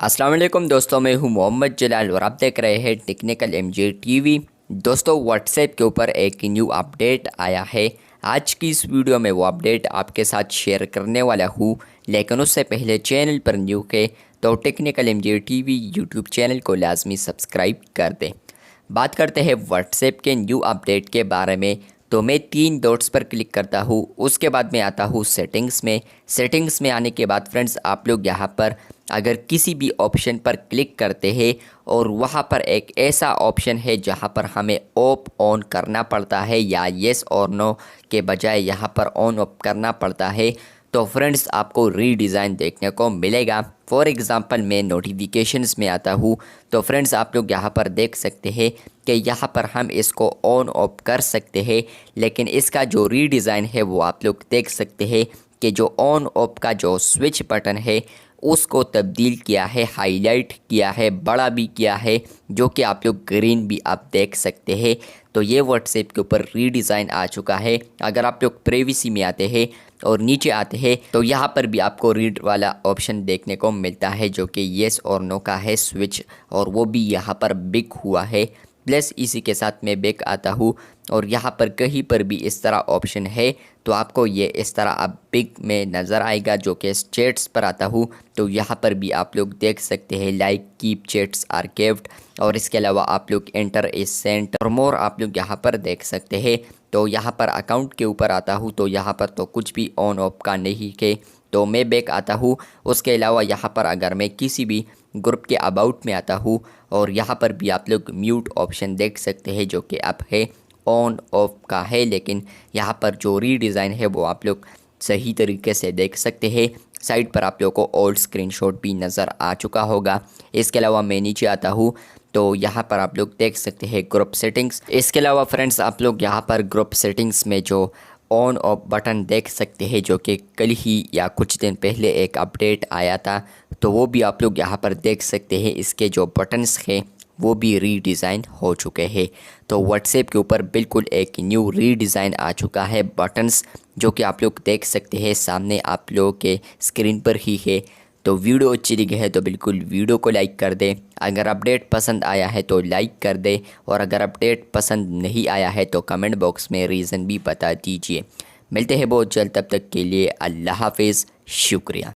अस्सलाम वालेकुम दोस्तों, मैं हूं मोहम्मद जलाल और आप देख रहे हैं टेक्निकल एमजे टीवी। दोस्तों, व्हाट्सएप के ऊपर एक न्यू अपडेट आया है। आज की इस वीडियो में वो अपडेट आपके साथ शेयर करने वाला हूं, लेकिन उससे पहले चैनल पर न्यू है तो technical MJ TV YouTube channel को लाजमी सब्सक्राइब कर दें। बात करते हैं व्हाट्सएप के न्यू अपडेट के बारे में। तो मैं 3 डॉट्स पर क्लिक करता हूँ, उसके बाद मैं आता हूँ सेटिंग्स में। सेटिंग्स में आने के बाद फ्रेंड्स, आप लोग यहाँ पर अगर किसी भी ऑप्शन पर क्लिक करते हैं और वहाँ पर एक ऐसा ऑप्शन है जहाँ पर हमें ऑफ ऑन करना पड़ता है या येस और नो के बजाय यहाँ पर ऑन ऑफ करना पड़ता है, तो फ्रेंड्स आपको रीडिज़ाइन देखने को मिलेगा। फॉर एग्ज़ाम्पल मैं नोटिफिकेशंस में आता हूँ तो फ्रेंड्स आप लोग यहाँ पर देख सकते हैं कि यहाँ पर हम इसको ऑन ऑफ कर सकते हैं, लेकिन इसका जो रीडिज़ाइन है वो आप लोग देख सकते हैं कि जो ऑन ऑफ का जो स्विच बटन है उसको तब्दील किया है, हाईलाइट किया है, बड़ा भी किया है, जो कि आप लोग ग्रीन भी आप देख सकते हैं। तो ये व्हाट्सएप के ऊपर रीडिज़ाइन आ चुका है। अगर आप लोग प्राइवेसी में आते हैं और नीचे आते हैं तो यहाँ पर भी आपको रीड वाला ऑप्शन देखने को मिलता है, जो कि येस और नो का है स्विच, और वो भी यहाँ पर बिक हुआ है। प्लस इसी के साथ मैं बैक आता हूँ और यहाँ पर कहीं पर भी इस तरह ऑप्शन है तो आपको ये इस तरह अब बिग में नज़र आएगा। जो कि चैट्स पर आता हूँ तो यहाँ पर भी आप लोग देख सकते हैं लाइक, कीप चैट्स आर्काइव्ड, और इसके अलावा आप लोग एंटर ए सेंट और मोर आप लोग यहाँ पर देख सकते हैं। तो यहाँ पर अकाउंट के ऊपर आता हूँ तो यहाँ पर तो कुछ भी ऑन ऑफ का नहीं है, तो मैं बैक आता हूँ। उसके अलावा यहाँ पर अगर मैं किसी भी ग्रुप के अबाउट में आता हूँ और यहाँ पर भी आप लोग म्यूट ऑप्शन देख सकते हैं, जो कि अब है ऑन ऑफ का है, लेकिन यहाँ पर जो रीडिज़ाइन है वो आप लोग सही तरीके से देख सकते हैं। साइड पर आप लोगों को ओल्ड स्क्रीनशॉट भी नज़र आ चुका होगा। इसके अलावा मैं नीचे आता हूँ तो यहाँ पर आप लोग देख सकते हैं ग्रुप सेटिंग्स। इसके अलावा फ्रेंड्स आप लोग यहाँ पर ग्रुप सेटिंग्स में जो ऑन ऑफ बटन देख सकते हैं, जो कि कल ही या कुछ दिन पहले एक अपडेट आया था, तो वो भी आप लोग यहाँ पर देख सकते हैं। इसके जो बटन्स हैं वो भी रीडिज़ाइन हो चुके हैं। तो व्हाट्सएप के ऊपर बिल्कुल एक न्यू रीडिज़ाइन आ चुका है बटन्स, जो कि आप लोग देख सकते हैं सामने आप लोगों के स्क्रीन पर ही है। तो वीडियो अच्छी लगी है तो बिल्कुल वीडियो को लाइक कर दें। अगर अपडेट पसंद आया है तो लाइक कर दें, और अगर अपडेट पसंद नहीं आया है तो कमेंट बॉक्स में रीज़न भी बता दीजिए। मिलते हैं बहुत जल्द, तब तक के लिए अल्लाह हाफिज़, शुक्रिया।